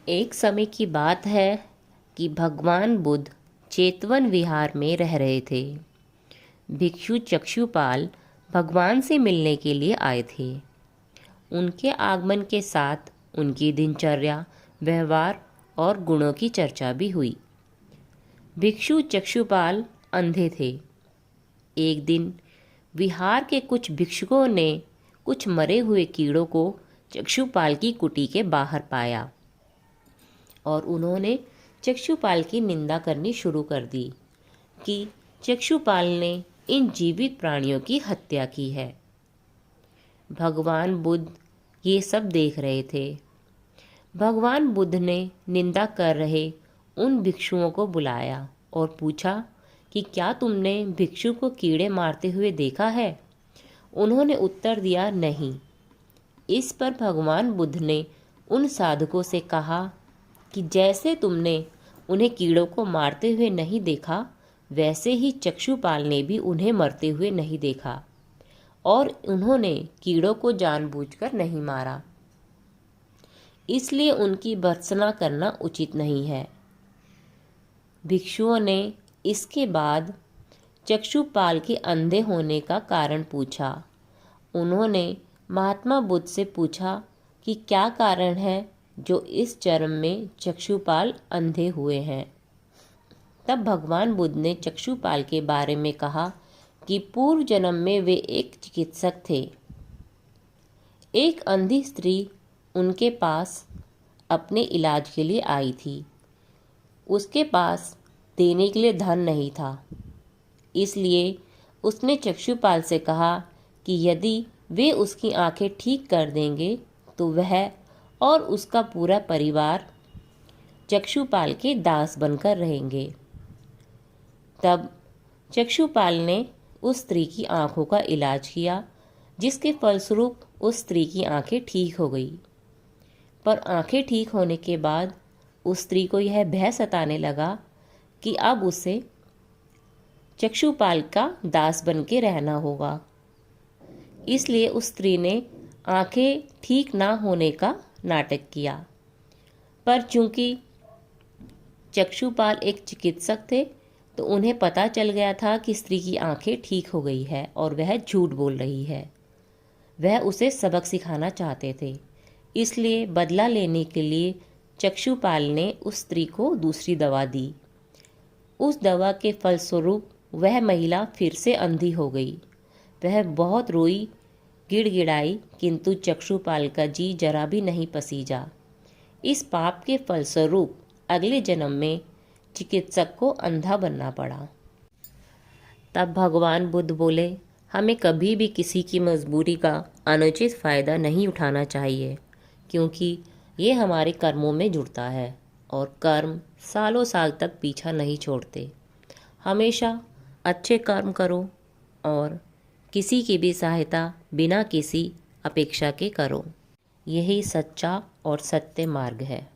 एक समय की बात है कि भगवान बुद्ध चेतवन विहार में रह रहे थे। भिक्षु चक्षुपाल भगवान से मिलने के लिए आए थे। उनके आगमन के साथ उनकी दिनचर्या, व्यवहार और गुणों की चर्चा भी हुई। भिक्षु चक्षुपाल अंधे थे। एक दिन विहार के कुछ भिक्षुकों ने कुछ मरे हुए कीड़ों को चक्षुपाल की कुटी के बाहर पाया और उन्होंने चक्षुपाल की निंदा करनी शुरू कर दी कि चक्षुपाल ने इन जीवित प्राणियों की हत्या की है। भगवान बुद्ध ये सब देख रहे थे। भगवान बुद्ध ने निंदा कर रहे उन भिक्षुओं को बुलाया और पूछा कि क्या तुमने भिक्षु को कीड़े मारते हुए देखा है? उन्होंने उत्तर दिया, नहीं। इस पर भगवान बुद्ध ने उन साधकों से कहा कि जैसे तुमने उन्हें कीड़ों को मारते हुए नहीं देखा, वैसे ही चक्षुपाल ने भी उन्हें मरते हुए नहीं देखा और उन्होंने कीड़ों को जानबूझकर नहीं मारा, इसलिए उनकी भर्त्सना करना उचित नहीं है। भिक्षुओं ने इसके बाद चक्षुपाल के अंधे होने का कारण पूछा। उन्होंने महात्मा बुद्ध से पूछा कि क्या कारण है जो इस जन्म में चक्षुपाल अंधे हुए हैं। तब भगवान बुद्ध ने चक्षुपाल के बारे में कहा कि पूर्व जन्म में वे एक चिकित्सक थे। एक अंधी स्त्री उनके पास अपने इलाज के लिए आई थी। उसके पास देने के लिए धन नहीं था, इसलिए उसने चक्षुपाल से कहा कि यदि वे उसकी आंखें ठीक कर देंगे तो वह और उसका पूरा परिवार चक्षुपाल के दास बनकर रहेंगे। तब चक्षुपाल ने उस स्त्री की आंखों का इलाज किया, जिसके फलस्वरूप उस स्त्री की आंखें ठीक हो गई। पर आंखें ठीक होने के बाद उस स्त्री को यह भय सताने लगा कि अब उसे चक्षुपाल का दास बन के रहना होगा। इसलिए उस स्त्री ने आंखें ठीक ना होने का नाटक किया। पर चूंकि चक्षुपाल एक चिकित्सक थे, तो उन्हें पता चल गया था कि स्त्री की आंखें ठीक हो गई है और वह झूठ बोल रही है। वह उसे सबक सिखाना चाहते थे, इसलिए बदला लेने के लिए चक्षुपाल ने उस स्त्री को दूसरी दवा दी। उस दवा के फलस्वरूप वह महिला फिर से अंधी हो गई। वह बहुत रोई, गिड़गिड़ाई, किंतु चक्षुपाल का जी जरा भी नहीं पसीजा। इस पाप के फलस्वरूप अगले जन्म में चिकित्सक को अंधा बनना पड़ा। तब भगवान बुद्ध बोले, हमें कभी भी किसी की मजबूरी का अनुचित फ़ायदा नहीं उठाना चाहिए, क्योंकि ये हमारे कर्मों में जुड़ता है और कर्म सालों साल तक पीछा नहीं छोड़ते। हमेशा अच्छे कर्म करो और किसी की भी सहायता बिना किसी अपेक्षा के करो। यही सच्चा और सत्य मार्ग है।